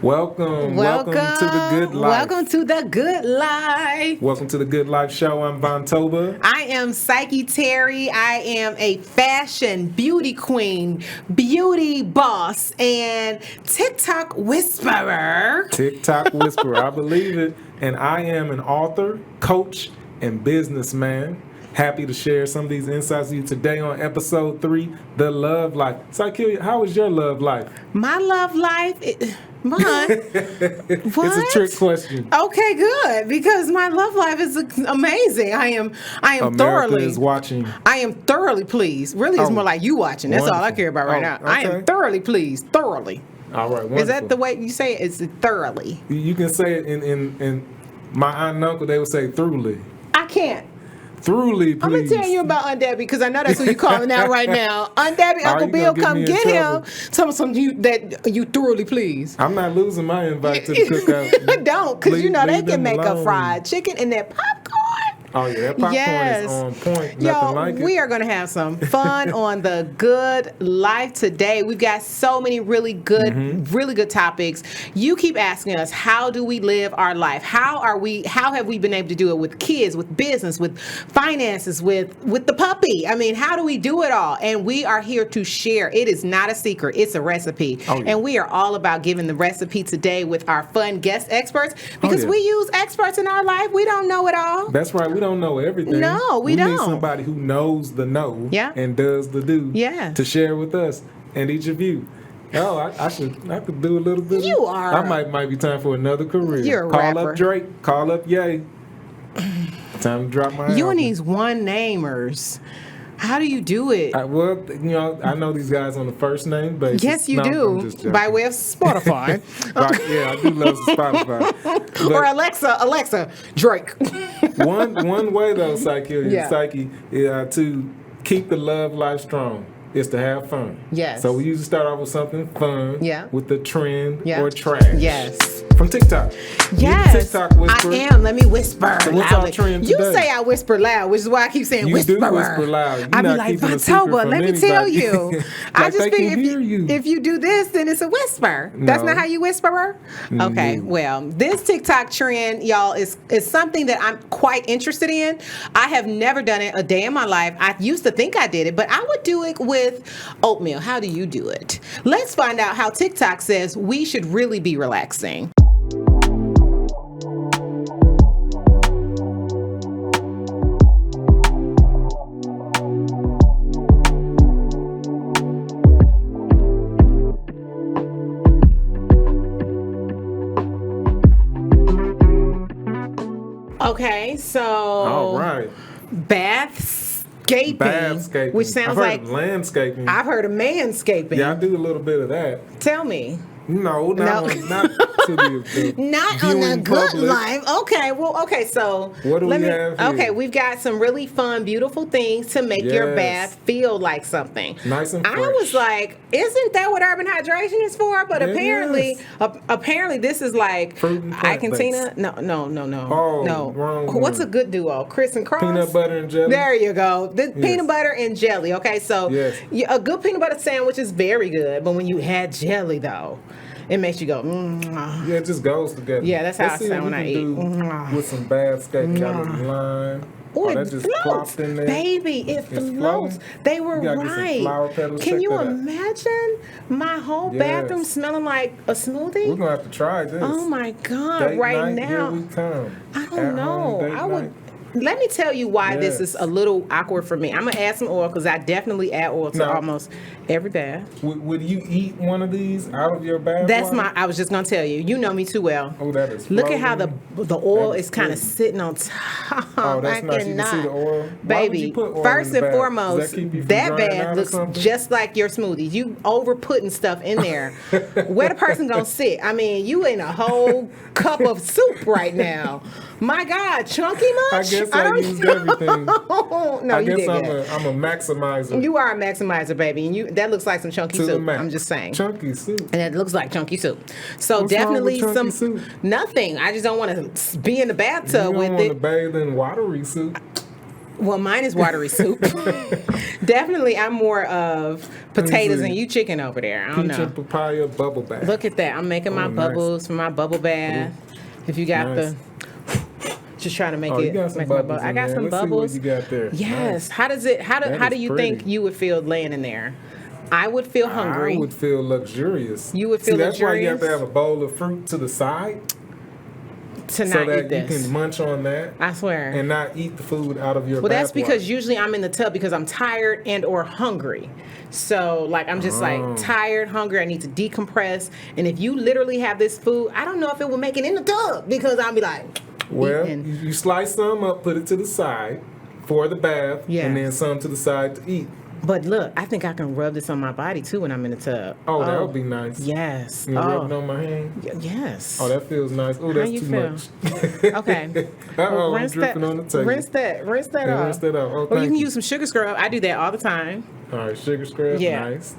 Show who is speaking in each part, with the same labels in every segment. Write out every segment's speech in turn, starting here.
Speaker 1: Welcome to the Good Life.
Speaker 2: Welcome to the Good Life.
Speaker 1: Welcome to the Good Life Show. I'm Vontoba.
Speaker 2: I am Psyche Terry. I am a fashion beauty queen, beauty boss, and TikTok whisperer.
Speaker 1: TikTok whisperer, I believe it. And I am an author, coach, and businessman. Happy to share some of these insights with you today on episode 3, The Love Life. Psyche, how is your love life?
Speaker 2: My love life... Mine?
Speaker 1: It's a trick question.
Speaker 2: Okay, good, because my love life is amazing. I am
Speaker 1: America
Speaker 2: thoroughly
Speaker 1: is watching.
Speaker 2: I am thoroughly pleased. Really, it's more like you watching. That's all I
Speaker 1: wonderful.
Speaker 2: care about right now.
Speaker 1: Okay.
Speaker 2: I am thoroughly pleased. Thoroughly.
Speaker 1: All right, wonderful.
Speaker 2: Is that the way you say it? It's thoroughly.
Speaker 1: You can say it in my aunt and uncle, they would say throughly.
Speaker 2: I can't.
Speaker 1: Throughly, please.
Speaker 2: I'm gonna tell you about Aunt Debbie because I know that's who you're calling out right now. Aunt Debbie, Uncle
Speaker 1: you
Speaker 2: Bill,
Speaker 1: gonna get
Speaker 2: come
Speaker 1: me in
Speaker 2: get him.
Speaker 1: trouble.
Speaker 2: Tell me something that you thoroughly please.
Speaker 1: I'm not losing my invite to the cookout.
Speaker 2: Don't, because you know they
Speaker 1: Leave
Speaker 2: can
Speaker 1: them
Speaker 2: make a
Speaker 1: alone.
Speaker 2: fried chicken and that popcorn.
Speaker 1: Oh yeah, that popcorn
Speaker 2: Yes.
Speaker 1: is on point. Nothing
Speaker 2: Y'all,
Speaker 1: like it.
Speaker 2: we are going to have some fun on the Good Life today. We've got so many really good topics. You keep asking us, how do we live our life? How have we been able to do it with kids, with business, with finances, with the puppy? I mean, how do we do it all? And we are here to share. It is not a secret. It's a recipe.
Speaker 1: Oh, yeah.
Speaker 2: And we are all about giving the recipe today with our fun guest experts because
Speaker 1: yeah.
Speaker 2: we use experts in our life. We don't know it all.
Speaker 1: That's right. We don't know everything.
Speaker 2: No, we
Speaker 1: need
Speaker 2: don't.
Speaker 1: somebody who knows the know
Speaker 2: Yeah.
Speaker 1: and does the do
Speaker 2: Yeah.
Speaker 1: to share with us and each of you. Oh, I could do a little bit.
Speaker 2: You are.
Speaker 1: I might be time for another career.
Speaker 2: You're a
Speaker 1: Call
Speaker 2: rapper.
Speaker 1: up Drake. Call up Ye. Time to drop my
Speaker 2: You
Speaker 1: album.
Speaker 2: and these one-namers. How do you do it?
Speaker 1: I know these guys on the first name basis.
Speaker 2: Yes, you
Speaker 1: No, I'm
Speaker 2: do.
Speaker 1: just joking.
Speaker 2: By way of Spotify.
Speaker 1: Right, yeah, I do love Spotify.
Speaker 2: Or
Speaker 1: But
Speaker 2: Alexa, Drake.
Speaker 1: one way though, Psyche,
Speaker 2: Yeah.
Speaker 1: to keep the love life strong is to have fun.
Speaker 2: Yes.
Speaker 1: So we usually start off with something fun.
Speaker 2: Yeah.
Speaker 1: With the trend
Speaker 2: Yeah.
Speaker 1: or trash.
Speaker 2: Yes.
Speaker 1: From TikTok. You
Speaker 2: Yes.
Speaker 1: TikTok whisperer.
Speaker 2: I am. Let me whisper
Speaker 1: So what's our
Speaker 2: loudly.
Speaker 1: trend
Speaker 2: You
Speaker 1: today?
Speaker 2: say I whisper loud, which is why I keep saying
Speaker 1: You
Speaker 2: whisperer.
Speaker 1: do whisper loud. You're
Speaker 2: I be
Speaker 1: not
Speaker 2: like,
Speaker 1: keeping a secret
Speaker 2: Vontoba,
Speaker 1: from
Speaker 2: let me tell
Speaker 1: anybody.
Speaker 2: you. I
Speaker 1: Like
Speaker 2: just
Speaker 1: they
Speaker 2: think
Speaker 1: can hear you.
Speaker 2: if you do this, then it's a whisper. That's
Speaker 1: No.
Speaker 2: not how you whisperer? Okay, well, this TikTok trend, y'all, is something that I'm quite interested in. I have never done it a day in my life. I used to think I did it, but I would do it with oatmeal. How do you do it? Let's find out how TikTok says we should really be relaxing. Okay, so
Speaker 1: All right.
Speaker 2: bathscaping, which sounds
Speaker 1: I've heard of landscaping.
Speaker 2: I've heard of manscaping.
Speaker 1: Yeah, I do a little bit of that.
Speaker 2: Tell me.
Speaker 1: No, not to the
Speaker 2: Not on the
Speaker 1: viewing
Speaker 2: Good
Speaker 1: public.
Speaker 2: Life. Okay, well, okay, so
Speaker 1: What do we have here?
Speaker 2: Okay, we've got some really fun, beautiful things to make your
Speaker 1: Yes.
Speaker 2: bath feel like something.
Speaker 1: Nice and
Speaker 2: I
Speaker 1: fresh.
Speaker 2: was like, isn't that what urban hydration is for? But
Speaker 1: It
Speaker 2: apparently,
Speaker 1: is.
Speaker 2: apparently this is like
Speaker 1: Fruit and plant-based.
Speaker 2: Tina. No.
Speaker 1: Oh,
Speaker 2: no.
Speaker 1: wrong
Speaker 2: What's
Speaker 1: one.
Speaker 2: a good duo? Chris and Cross.
Speaker 1: Peanut butter and jelly.
Speaker 2: There you go. Peanut butter and jelly. Okay, so
Speaker 1: Yes.
Speaker 2: a good peanut butter sandwich is very good, but when you add jelly, though, it makes you go,
Speaker 1: Yeah, it just goes together.
Speaker 2: Yeah, that's how
Speaker 1: Let's
Speaker 2: I
Speaker 1: see
Speaker 2: sound
Speaker 1: what
Speaker 2: when I
Speaker 1: we
Speaker 2: eat.
Speaker 1: can do with some bathscaping. Got a little lime.
Speaker 2: Oh,
Speaker 1: that
Speaker 2: it
Speaker 1: just
Speaker 2: floats,
Speaker 1: plopped in there.
Speaker 2: baby. It
Speaker 1: It's
Speaker 2: floats.
Speaker 1: flowing.
Speaker 2: They were
Speaker 1: You gotta get some
Speaker 2: right.
Speaker 1: flower petals.
Speaker 2: Can
Speaker 1: Check
Speaker 2: you
Speaker 1: that out.
Speaker 2: imagine my whole
Speaker 1: Yes.
Speaker 2: bathroom smelling like a smoothie?
Speaker 1: We're gonna have to try this.
Speaker 2: Oh my God!
Speaker 1: Date
Speaker 2: right
Speaker 1: night,
Speaker 2: now,
Speaker 1: here we come.
Speaker 2: I don't
Speaker 1: At
Speaker 2: know.
Speaker 1: home date
Speaker 2: I would.
Speaker 1: night.
Speaker 2: Let me tell you why this
Speaker 1: Yes.
Speaker 2: is a little awkward for me. I'm gonna add some oil because I definitely add oil to
Speaker 1: No.
Speaker 2: almost every bath.
Speaker 1: Would you eat one of these out of your bath?
Speaker 2: That's
Speaker 1: water?
Speaker 2: I was just gonna tell you. You know me too well.
Speaker 1: Oh, that is.
Speaker 2: Look at how the oil
Speaker 1: That
Speaker 2: is
Speaker 1: is
Speaker 2: kind of
Speaker 1: pretty.
Speaker 2: sitting on top.
Speaker 1: Oh, that's
Speaker 2: I
Speaker 1: nice. You can see
Speaker 2: cannot.
Speaker 1: the oil. Why would
Speaker 2: Baby,
Speaker 1: you put oil
Speaker 2: first
Speaker 1: in the
Speaker 2: and
Speaker 1: bath?
Speaker 2: foremost,
Speaker 1: Does that keep you from
Speaker 2: that
Speaker 1: drying out
Speaker 2: bath
Speaker 1: or
Speaker 2: looks
Speaker 1: something?
Speaker 2: just like your smoothie. You over putting stuff in there. Where the person gonna sit? I mean, you in a whole cup of soup right now. My God, chunky
Speaker 1: I
Speaker 2: much?
Speaker 1: guess I
Speaker 2: don't
Speaker 1: used everything.
Speaker 2: No,
Speaker 1: I
Speaker 2: you
Speaker 1: guess
Speaker 2: did
Speaker 1: I'm
Speaker 2: good.
Speaker 1: a maximizer.
Speaker 2: You are a maximizer, baby, and that looks like some chunky
Speaker 1: to the
Speaker 2: soup.
Speaker 1: max.
Speaker 2: I'm just saying.
Speaker 1: Chunky soup.
Speaker 2: And it looks like chunky soup. So
Speaker 1: What's wrong
Speaker 2: definitely
Speaker 1: with chunky
Speaker 2: some
Speaker 1: soup?
Speaker 2: nothing. I just don't want to be in the
Speaker 1: You
Speaker 2: bathtub
Speaker 1: don't
Speaker 2: with
Speaker 1: want to
Speaker 2: it.
Speaker 1: bathe in watery soup.
Speaker 2: Well, mine is watery soup. Definitely, I'm more of potatoes
Speaker 1: see.
Speaker 2: and you chicken over there. I don't
Speaker 1: Peach
Speaker 2: know.
Speaker 1: and papaya bubble bath.
Speaker 2: Look at that. I'm making my
Speaker 1: nice.
Speaker 2: bubbles for my bubble bath. If you got
Speaker 1: Nice.
Speaker 2: just trying to make
Speaker 1: You
Speaker 2: it.
Speaker 1: got some
Speaker 2: Make my
Speaker 1: bubbles
Speaker 2: bubble. I
Speaker 1: in
Speaker 2: got
Speaker 1: there.
Speaker 2: some
Speaker 1: Let's
Speaker 2: bubbles.
Speaker 1: See what you got there.
Speaker 2: Yes.
Speaker 1: Nice.
Speaker 2: How does it? How do
Speaker 1: is
Speaker 2: you
Speaker 1: pretty.
Speaker 2: think you would feel laying in there? I would feel hungry.
Speaker 1: I would feel luxurious.
Speaker 2: You would feel
Speaker 1: That's why you have to
Speaker 2: luxurious?
Speaker 1: have a bowl of fruit to the side
Speaker 2: to
Speaker 1: so
Speaker 2: not
Speaker 1: that
Speaker 2: eat this.
Speaker 1: you can munch on that
Speaker 2: I swear.
Speaker 1: and not eat the food out of your
Speaker 2: Well, that's
Speaker 1: bath
Speaker 2: because
Speaker 1: water.
Speaker 2: usually I'm in the tub because I'm tired and or hungry. So like I'm just like tired, hungry. I need to decompress. And if you literally have this food, I don't know if it will make it in the tub because I'll be like,
Speaker 1: Well,
Speaker 2: eating.
Speaker 1: you slice some up, put it to the side for the bath,
Speaker 2: Yes.
Speaker 1: and then some to the side to eat.
Speaker 2: But look, I think I can rub this on my body too when I'm in the tub.
Speaker 1: Oh, that would be nice.
Speaker 2: Yes.
Speaker 1: You rub it on my hand?
Speaker 2: Yes.
Speaker 1: Oh, that feels nice. Oh,
Speaker 2: How
Speaker 1: that's
Speaker 2: you
Speaker 1: too
Speaker 2: feel?
Speaker 1: much.
Speaker 2: Okay.
Speaker 1: Uh-oh, I'm
Speaker 2: rinse
Speaker 1: dripping on the table.
Speaker 2: Rinse that
Speaker 1: Yeah,
Speaker 2: off.
Speaker 1: rinse that off. Oh,
Speaker 2: Or you
Speaker 1: thank
Speaker 2: can
Speaker 1: you.
Speaker 2: use some sugar scrub. I do that all the time.
Speaker 1: All right, sugar scrub,
Speaker 2: Yeah.
Speaker 1: nice.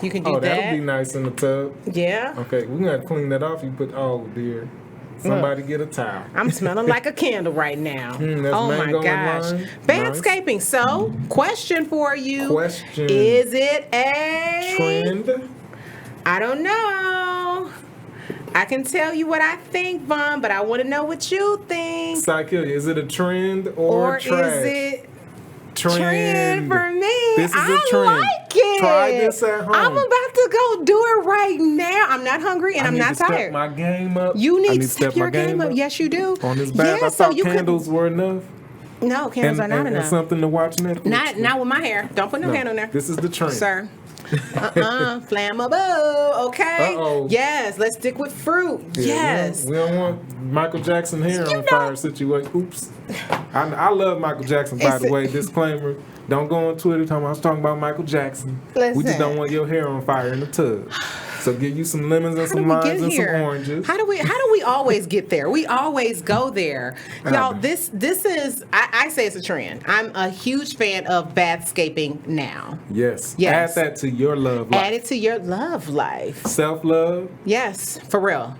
Speaker 2: You can do
Speaker 1: Oh,
Speaker 2: that.
Speaker 1: that'll be nice in the tub.
Speaker 2: Yeah.
Speaker 1: Okay, we're going to clean that off. You put, oh, dear. Somebody get a towel.
Speaker 2: I'm smelling like a candle right now.
Speaker 1: that's
Speaker 2: Oh my
Speaker 1: mango and
Speaker 2: gosh.
Speaker 1: lime.
Speaker 2: Bathscaping. So, question for you.
Speaker 1: Question.
Speaker 2: Is it a
Speaker 1: Trend?
Speaker 2: I don't know. I can tell you what I think, Vaughn, but I want to know what you think.
Speaker 1: Psyche, is it a trend
Speaker 2: Or
Speaker 1: trash?
Speaker 2: is it trend for me?
Speaker 1: This is a
Speaker 2: I
Speaker 1: trend.
Speaker 2: like it.
Speaker 1: Try this at home.
Speaker 2: I'm about to go do it right now. I'm not hungry and
Speaker 1: I
Speaker 2: I'm
Speaker 1: need
Speaker 2: not
Speaker 1: to step
Speaker 2: tired.
Speaker 1: my game up.
Speaker 2: You
Speaker 1: I
Speaker 2: need to step your
Speaker 1: my
Speaker 2: game up. Yes, you do.
Speaker 1: On this bath,
Speaker 2: Yeah,
Speaker 1: I
Speaker 2: so
Speaker 1: thought
Speaker 2: you could-
Speaker 1: candles were enough.
Speaker 2: No, candles are not
Speaker 1: and
Speaker 2: enough.
Speaker 1: something to watch Netflix.
Speaker 2: Not with my hair. Don't put no candle in there.
Speaker 1: This is the trend.
Speaker 2: Sir. Flammable. Okay.
Speaker 1: Uh-oh.
Speaker 2: Yes. Let's stick with fruit.
Speaker 1: Yeah,
Speaker 2: Yes.
Speaker 1: we don't want Michael Jackson hair
Speaker 2: You
Speaker 1: on
Speaker 2: know-
Speaker 1: fire situation. Oops. I love Michael Jackson, by
Speaker 2: It's-
Speaker 1: the way. Disclaimer. Don't go on Twitter talking about I was talking about Michael Jackson. We just
Speaker 2: Listen.
Speaker 1: don't want your hair on fire in the tub. So get you some lemons and
Speaker 2: How
Speaker 1: some
Speaker 2: do we
Speaker 1: limes
Speaker 2: get
Speaker 1: and
Speaker 2: here?
Speaker 1: some oranges.
Speaker 2: How do we always get there? We always go there. Y'all,
Speaker 1: know.
Speaker 2: this is I say it's a trend. I'm a huge fan of bathscaping now.
Speaker 1: Yes.
Speaker 2: Yes.
Speaker 1: Add that to your love life.
Speaker 2: Add it to your love life.
Speaker 1: Self-love.
Speaker 2: Yes, for real.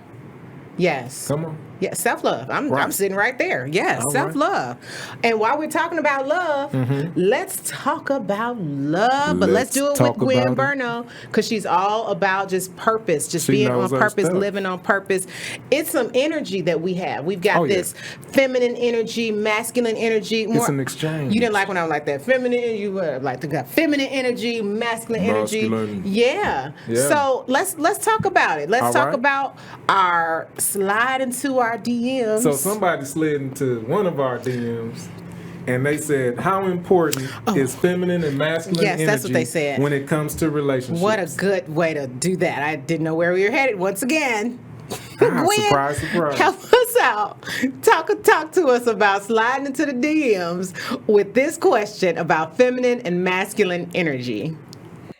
Speaker 2: Yes.
Speaker 1: Come on.
Speaker 2: Yeah, self-love. I'm
Speaker 1: Right.
Speaker 2: sitting right there. Yes,
Speaker 1: All right.
Speaker 2: self-love. And while we're talking about love, let's talk about love. But let's
Speaker 1: Let's
Speaker 2: do it with
Speaker 1: talk
Speaker 2: Gwen
Speaker 1: about it.
Speaker 2: Burno because she's all about just purpose, just
Speaker 1: She
Speaker 2: being on
Speaker 1: knows her
Speaker 2: purpose,
Speaker 1: stuff.
Speaker 2: living on purpose. It's some energy that we have. We've got
Speaker 1: Oh, yeah.
Speaker 2: this feminine energy, masculine energy.
Speaker 1: It's an exchange.
Speaker 2: You didn't like when I was like that feminine. You were like the feminine energy, masculine energy.
Speaker 1: Masculine.
Speaker 2: Yeah.
Speaker 1: Yeah.
Speaker 2: So let's talk about it. Let's
Speaker 1: All
Speaker 2: talk
Speaker 1: right.
Speaker 2: about our slide into our DMs.
Speaker 1: So somebody slid into one of our DMs and they said, how important is feminine and masculine
Speaker 2: Yes,
Speaker 1: energy
Speaker 2: that's what they said.
Speaker 1: when it comes to relationships?
Speaker 2: What a good way to do that. I didn't know where we were headed once again.
Speaker 1: surprise, surprise.
Speaker 2: Help us out. Talk to us about sliding into the DMs with this question about feminine and masculine energy.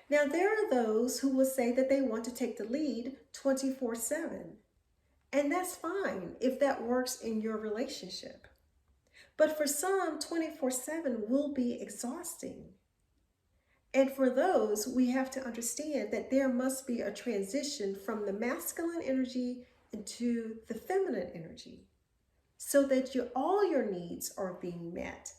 Speaker 3: Now, there are those who will say that they want to take the lead 24/7. And that's fine if that works in your relationship. But for some, 24/7 will be exhausting. And for those, we have to understand that there must be a transition from the masculine energy into the feminine energy so that all your needs are being met,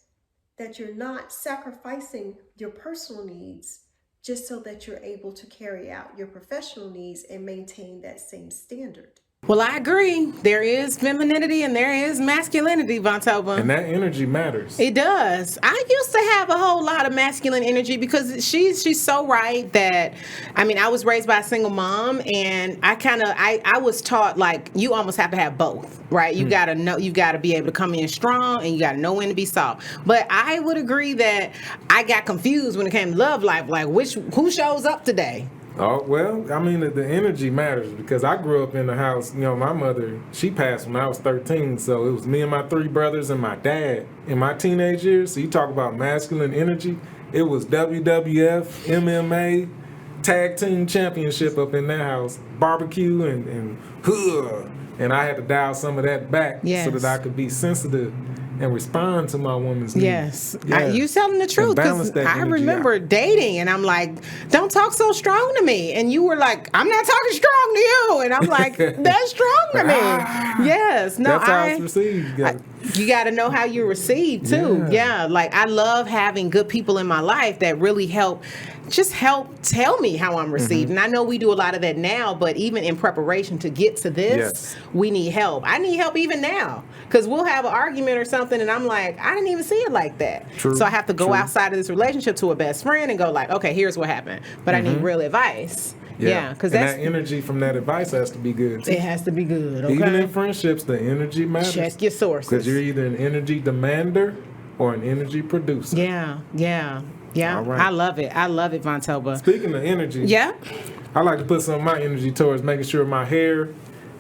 Speaker 3: that you're not sacrificing your personal needs just so that you're able to carry out your professional needs and maintain that same standard.
Speaker 2: Well, I agree. There is femininity and there is masculinity, Vontoba.
Speaker 1: And that energy matters.
Speaker 2: It does. I used to have a whole lot of masculine energy because she's so right that, I mean, I was raised by a single mom and I was taught like you almost have to have both, right? You got to know, you got to be able to come in strong and you got to know when to be soft. But I would agree that I got confused when it came to love life, like who shows up today?
Speaker 1: Oh, well, I mean, the energy matters because I grew up in a house, you know, my mother, she passed when I was 13, so it was me and my 3 brothers and my dad. In my teenage years, so you talk about masculine energy, it was WWF, MMA, tag team championship up in that house, barbecue and I had to dial some of that back
Speaker 2: Yes.
Speaker 1: so that I could be sensitive and respond to my woman's needs.
Speaker 2: Yes.
Speaker 1: Yeah.
Speaker 2: You telling the truth
Speaker 1: balance
Speaker 2: because
Speaker 1: that
Speaker 2: I
Speaker 1: energy
Speaker 2: remember
Speaker 1: out.
Speaker 2: dating and I'm like, don't talk so strong to me. And you were like, I'm not talking strong to you. And I'm like, that's strong to me. Yes. No,
Speaker 1: That's how it's received. You gotta
Speaker 2: You got to know how you receive too. Yeah. Like I love having good people in my life that really help tell me how I'm received. And I know we do a lot of that now, but even in preparation to get to this, we need help. I need help even now because we'll have an argument or something and I'm like, I didn't even see it like that. So I have to go outside of this relationship to a best friend and go like, okay, here's what happened. But I need real advice. Yeah, because that energy from that advice has to be good too. It has to be good. Okay?
Speaker 1: Even in friendships, the energy matters.
Speaker 2: Check your sources.
Speaker 1: Because you're either an energy demander or an energy producer.
Speaker 2: Yeah. All right. I love it, Vontoba.
Speaker 1: Speaking of energy, I like to put some of my energy towards making sure my hair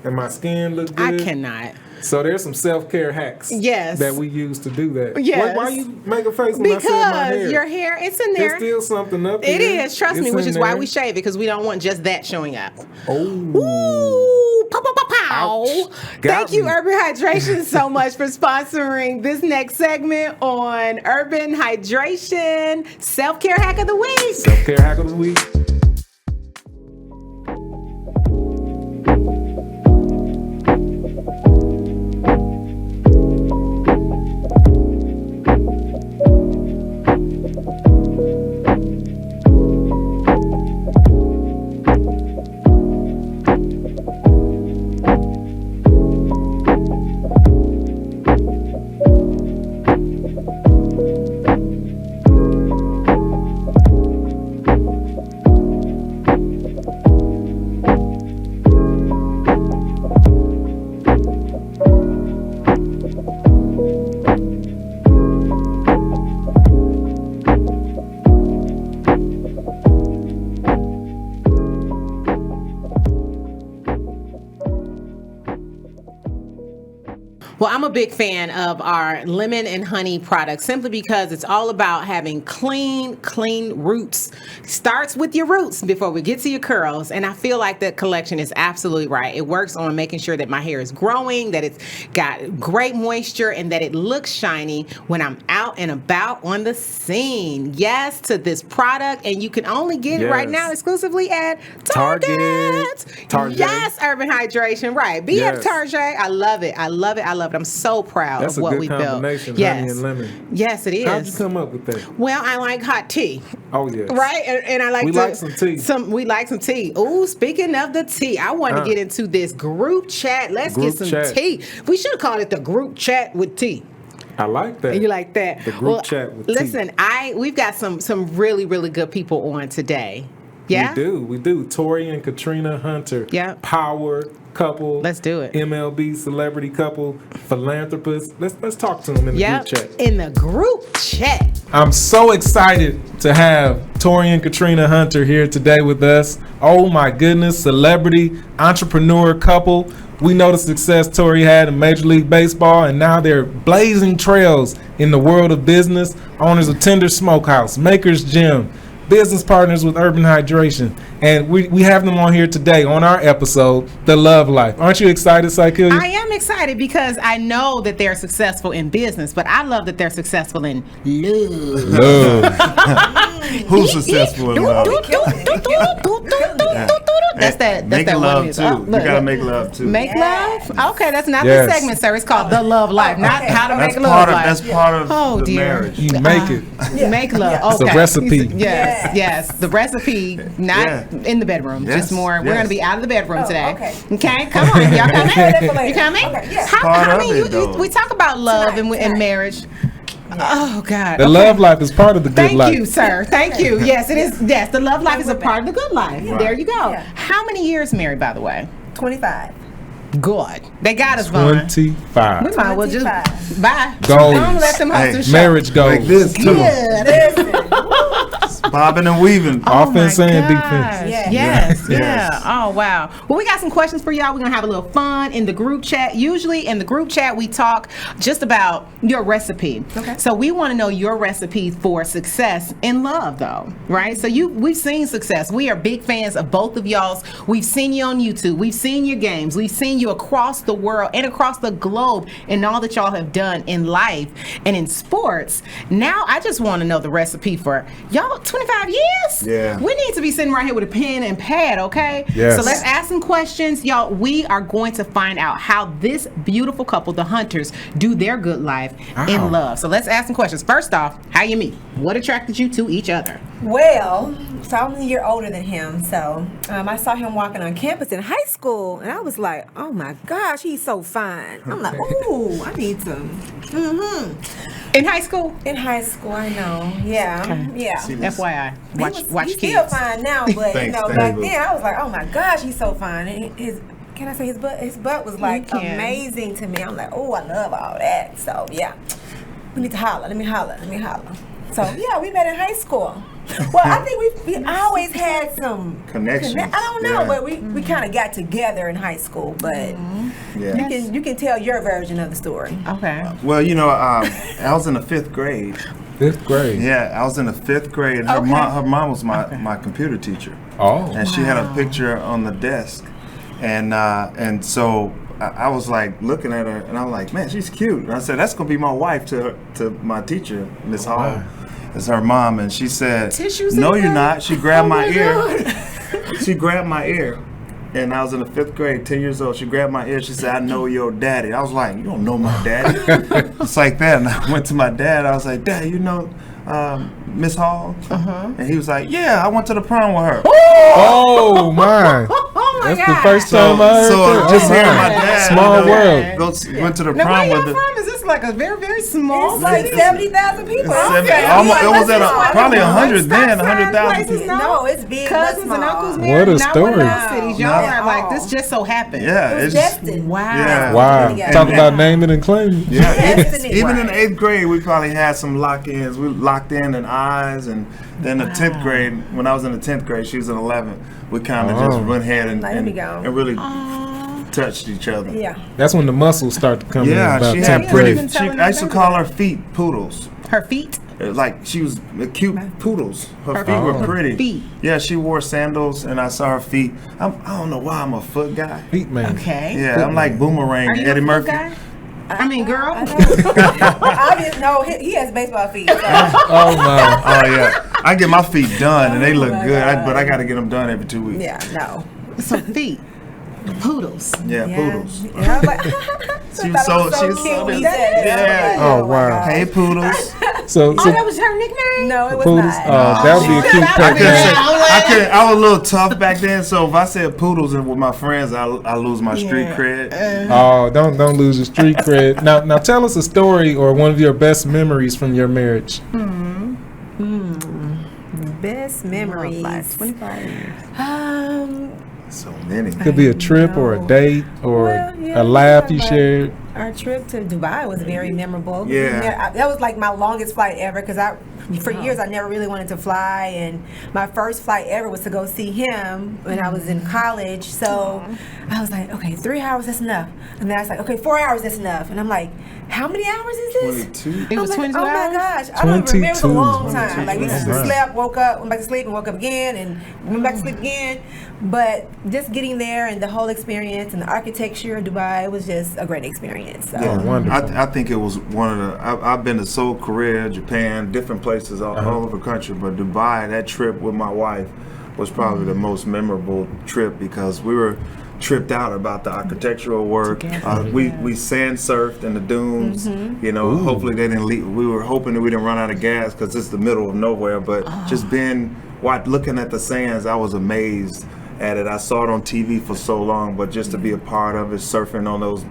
Speaker 1: and my skin look good.
Speaker 2: I cannot.
Speaker 1: So there's some self-care hacks that we use to do that.
Speaker 2: Yes.
Speaker 1: Why you make a face when I say my hair?
Speaker 2: Because your hair, it's in there.
Speaker 1: There's still something up there.
Speaker 2: It is, trust me, which is why we shave it, because we don't want just that showing up.
Speaker 1: Oh.
Speaker 2: Ooh. Pow, pow, pow, pow. Thank you, Urban Hydration, so much for sponsoring this next segment on Urban Hydration Self-Care Hack of the Week.
Speaker 1: Self-Care Hack of the Week.
Speaker 2: Well, I'm a big fan of our lemon and honey products simply because it's all about having clean roots. Starts with your roots before we get to your curls. And I feel like that collection is absolutely right. It works on making sure that my hair is growing, that it's got great moisture, and that it looks shiny when I'm out and about on the scene. Yes, to this product. And you can only get it right now exclusively at Target. Yes, Urban Hydration. Right. Be at Target. I love it. I love it. I'm so proud of what we built.
Speaker 1: That's a good combination, honey and lemon.
Speaker 2: Yes, it is.
Speaker 1: How'd you come up with that?
Speaker 2: Well, I like hot tea.
Speaker 1: Oh, yes.
Speaker 2: Right? And I like
Speaker 1: We like some tea.
Speaker 2: We like some tea. Ooh, speaking of the tea, I want to get into this group chat. Let's get some tea. We should have called it the group chat with tea.
Speaker 1: I like that.
Speaker 2: You like that?
Speaker 1: The group chat with tea.
Speaker 2: Listen, we've got some really, really good people on today. Yeah?
Speaker 1: We do. Torii and Katrina Hunter.
Speaker 2: Yeah.
Speaker 1: Power couple.
Speaker 2: Let's do it.
Speaker 1: MLB celebrity couple. Philanthropist. Let's talk to them in the group chat.
Speaker 2: In the group chat.
Speaker 1: I'm so excited to have Torii and Katrina Hunter here today with us. Oh my goodness, celebrity, entrepreneur couple. We know the success Torii had in Major League Baseball, and now they're blazing trails in the world of business. Owners of Tender Smokehouse, Maker's Gym, business partners with Urban Hydration. And we have them on here today on our episode, The Love Life. Aren't you excited, Psyche?
Speaker 2: I am excited because I know that they're successful in business, but I love that they're successful in love.
Speaker 4: Who's successful in love?
Speaker 2: That's that
Speaker 4: love
Speaker 2: one.
Speaker 4: too. You gotta make love too.
Speaker 2: Make love? Okay, that's not the segment, sir. It's called The Love Life, not how to make love life.
Speaker 4: That's part of the marriage.
Speaker 1: You make it.
Speaker 2: Make love. Okay.
Speaker 1: It's a recipe.
Speaker 2: Yes. The recipe, not in the bedroom. Just more. We're gonna be out of the bedroom today. Okay, come on. Y'all coming? You coming? How many? We talk about love and marriage. Oh God!
Speaker 1: The love life is part of the good life.
Speaker 2: Thank you, sir. Thank you. Yes, it is. Yes, the love life is a part of the good life. Yeah. There you go. Yeah. How many years married, by the way?
Speaker 3: 25.
Speaker 2: Good. They got us, Vaughn.
Speaker 1: 25.
Speaker 2: We might well just bye.
Speaker 1: Goals.
Speaker 2: Don't let them host the show.
Speaker 1: Marriage goals.
Speaker 4: Like this too.
Speaker 2: Good.
Speaker 4: Bobbing and weaving.
Speaker 1: Offense and defense.
Speaker 2: Yes. Oh, wow. Well, we got some questions for y'all. We're going to have a little fun in the group chat. Usually in the group chat, we talk just about your recipe. Okay. So we want to know your recipe for success in love, though, right? So we've seen success. We are big fans of both of y'all's. We've seen you on YouTube. We've seen your games. We've seen you across the world and across the globe and all that y'all have done in life and in sports. Now, I just want to know the recipe for y'all 25 years?
Speaker 4: Yeah.
Speaker 2: We need to be sitting right here with a pen and pad, okay?
Speaker 1: Yes.
Speaker 2: So let's ask some questions. Y'all, we are going to find out how this beautiful couple, the Hunters, do their good life in love. So let's ask some questions. First off, how you meet? What attracted you to each other?
Speaker 5: Well, so I'm a year older than him, so I saw him walking on campus in high school, and I was like, oh my gosh, he's so fine. I'm like, ooh, I need some.
Speaker 2: In high school?
Speaker 5: In high school, I know. Yeah.
Speaker 2: Okay.
Speaker 5: Yeah.
Speaker 2: FYI, watch
Speaker 5: he's
Speaker 2: kids.
Speaker 5: still fine now, but
Speaker 4: Thanks,
Speaker 5: back
Speaker 4: thanks.
Speaker 5: then I was like, oh my gosh, he's so fine. And can I say his butt? His butt was like
Speaker 2: can.
Speaker 5: amazing to me. I'm like, oh, I love all that. So yeah, we need to holler. Let me holler. So yeah, we met in high school. Well, I think we always had some
Speaker 4: Connections.
Speaker 5: I don't know,
Speaker 4: Yeah.
Speaker 5: but we kind of got together in high school. But
Speaker 4: Yeah.
Speaker 5: you can tell your version of the story.
Speaker 2: Okay.
Speaker 4: Well, you know, I was in the 5th grade.
Speaker 1: 5th grade.
Speaker 4: Yeah, I was in the 5th grade, and her mom was my computer teacher,
Speaker 1: Oh.
Speaker 4: and she had a picture on the desk, and so I was like looking at her, and I'm like, man, she's cute. And I said, that's gonna be my wife to my teacher, Miss Hall. It's her mom, and she said,
Speaker 2: Tissues
Speaker 4: no,
Speaker 2: in
Speaker 4: you're
Speaker 2: there?
Speaker 4: not. She grabbed my ear. She grabbed my ear. And I was in the 5th grade, 10 years old. She grabbed my ear. She said, I know your daddy. I was like, you don't know my daddy. It's like that. And I went to my dad. I was like, Dad, you know Miss Hall? And he was like, yeah, I went to the prom with her.
Speaker 1: Oh my!
Speaker 5: Oh my
Speaker 1: That's
Speaker 5: God.
Speaker 1: the first time I heard that.
Speaker 4: just
Speaker 1: Oh,
Speaker 4: hearing
Speaker 1: my.
Speaker 4: my dad.
Speaker 1: Small
Speaker 4: you know,
Speaker 1: world.
Speaker 4: Went to the
Speaker 2: Now, where
Speaker 4: prom
Speaker 2: y'all
Speaker 4: with her.
Speaker 2: from? Is this like a very, very small
Speaker 5: It's like
Speaker 2: city?
Speaker 5: 70,000 people.
Speaker 4: Almost, it was at probably 100 then,
Speaker 2: West Side
Speaker 4: 100,000
Speaker 2: places,
Speaker 4: people.
Speaker 5: No, it's big.
Speaker 2: Cousins
Speaker 5: but
Speaker 2: and
Speaker 5: small.
Speaker 2: uncles
Speaker 1: What
Speaker 2: married.
Speaker 1: a
Speaker 2: Not one of
Speaker 1: story.
Speaker 2: those cities. Y'all
Speaker 5: No.
Speaker 2: are like, this just so happened.
Speaker 4: Yeah,
Speaker 5: It was
Speaker 4: it's
Speaker 5: destined.
Speaker 2: Wow.
Speaker 4: Yeah.
Speaker 1: Wow.
Speaker 5: Yeah.
Speaker 1: Talk about naming and claiming.
Speaker 4: Yeah,
Speaker 5: Destiny.
Speaker 4: even in the 8th grade, we probably had some lock-ins. We locked in eyes, and then the 10th grade, when I was in the 10th grade, she was in 11th. We kind of just went ahead and
Speaker 5: Let me go.
Speaker 4: really touched each other.
Speaker 5: Yeah.
Speaker 1: That's when the muscles start to come in.
Speaker 4: Yeah,
Speaker 1: About
Speaker 4: she
Speaker 1: 10th
Speaker 4: had pretty.
Speaker 1: grade.
Speaker 4: I used to call her feet poodles.
Speaker 2: Her feet?
Speaker 4: Like she was cute poodles. Her feet
Speaker 1: Oh.
Speaker 4: were pretty.
Speaker 2: feet.
Speaker 4: Yeah, she wore sandals, and I saw her feet. I don't know why I'm a foot guy.
Speaker 1: Feet man.
Speaker 2: Okay.
Speaker 4: Yeah, I'm like Boomerang,
Speaker 2: Are you
Speaker 4: Eddie
Speaker 2: a
Speaker 4: Murphy.
Speaker 2: guy? I mean, girl.
Speaker 5: I didn't know he has baseball feet. So.
Speaker 1: Oh my!
Speaker 4: Oh yeah, I get my feet done, and they look good. But I got to get them done every 2 weeks.
Speaker 5: Yeah, no.
Speaker 2: So feet. Poodles.
Speaker 4: Yeah, poodles.
Speaker 5: And I was like,
Speaker 4: She was so
Speaker 5: cute when he
Speaker 4: yeah.
Speaker 5: said it.
Speaker 4: Yeah.
Speaker 1: Oh wow!
Speaker 4: Hey, poodles.
Speaker 1: So
Speaker 2: Oh, that was her nickname?
Speaker 5: No, it was
Speaker 1: poodles.
Speaker 5: not.
Speaker 1: That would be a cute
Speaker 4: I couldn't say.
Speaker 1: pet.
Speaker 4: I was a little tough back then, so if I said poodles and with my friends, I lose my street cred.
Speaker 1: Oh, don't lose your street cred. Now tell us a story or one of your best memories from your marriage.
Speaker 5: Best memories.
Speaker 2: 25 years.
Speaker 4: So many.
Speaker 1: Could be a trip or a date or
Speaker 5: Well, yeah,
Speaker 1: a laugh you
Speaker 5: but
Speaker 1: shared.
Speaker 5: Our trip to Dubai was very memorable.
Speaker 4: Yeah.
Speaker 5: That was like my longest flight ever because for years I never really wanted to fly, and my first flight ever was to go see him when I was in college. So I was like, okay, 3 hours, that's enough. And then I was like, okay, 4 hours, that's enough. And I'm like, how many hours is this?
Speaker 4: 22.
Speaker 2: It was
Speaker 5: I'm like,
Speaker 2: 22
Speaker 5: oh
Speaker 2: hours?
Speaker 5: my gosh, I don't remember. It was a
Speaker 1: 22.
Speaker 5: long time. Like we
Speaker 1: 22.
Speaker 5: slept, woke up, went back to sleep, and woke up again, and went back to sleep again. But just getting there and the whole experience and the architecture of Dubai, it was just a great experience. So.
Speaker 1: Oh, wonderful.
Speaker 4: I think it was one of the. I've been to Seoul, Korea, Japan, different places all over the country, but Dubai, that trip with my wife was probably the most memorable trip because we were tripped out about the architectural work. We sand surfed in the dunes. You know, hopefully they didn't leave. We were hoping that we didn't run out of gas because it's the middle of nowhere. But just looking at the sands, I was amazed at it. I saw it on TV for so long, but just to be a part of it, surfing on those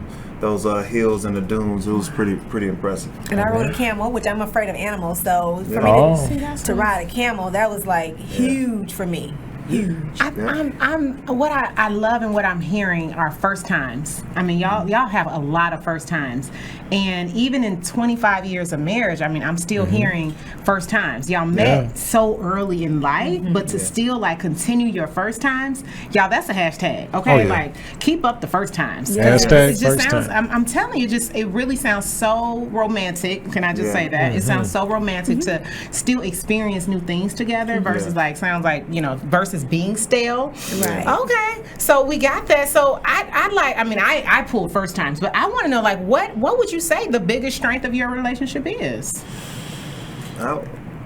Speaker 4: hills and the dunes, it was pretty impressive.
Speaker 5: And I rode a camel, which I'm afraid of animals, so for
Speaker 1: Oh.
Speaker 5: me to ride a camel, that was like huge for me. Huge.
Speaker 2: What I love and what I'm hearing are first times. I mean, y'all have a lot of first times, and even in 25 years of marriage, I mean, I'm still hearing first times. Y'all met so early in life, but to still like continue your first times, y'all, that's a hashtag. Okay,
Speaker 1: Oh, yeah.
Speaker 2: like keep up the first times.
Speaker 1: Hashtag
Speaker 2: It just
Speaker 1: first
Speaker 2: sounds.
Speaker 1: time.
Speaker 2: I'm telling you, it really sounds so romantic. Can I just say that? It sounds so romantic to still experience new things together versus like sounds like versus being stale.
Speaker 5: Right.
Speaker 2: Okay, so we got that. So I pulled first times, but I want to know what would you say the biggest strength of your relationship is?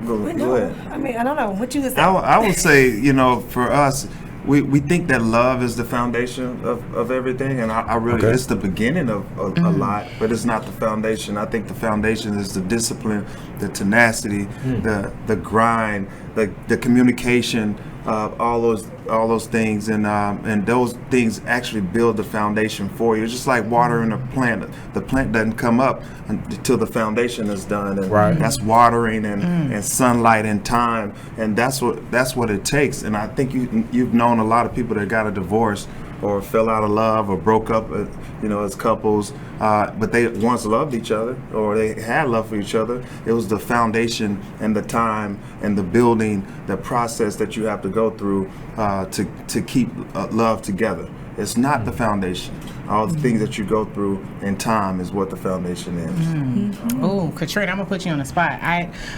Speaker 4: Go
Speaker 5: No,
Speaker 4: ahead.
Speaker 5: I mean, I don't know what you was saying.
Speaker 4: I would say, for us, we think that love is the foundation of everything, and I really, it's the beginning of a lot, but it's not the foundation. I think the foundation is the discipline, the tenacity, the grind, the communication, all those things, and those things actually build the foundation for you. It's just like watering a plant. The plant doesn't come up until the foundation is done, and that's watering and sunlight and time, and that's what it takes. And I think you've known a lot of people that got a divorce or fell out of love or broke up, as couples, but they once loved each other or they had love for each other. It was the foundation and the time and the building, the process that you have to go through to keep love together. It's not the foundation. All the things that you go through in time is what the foundation is.
Speaker 2: Oh, Katrina, I'm gonna put you on the spot.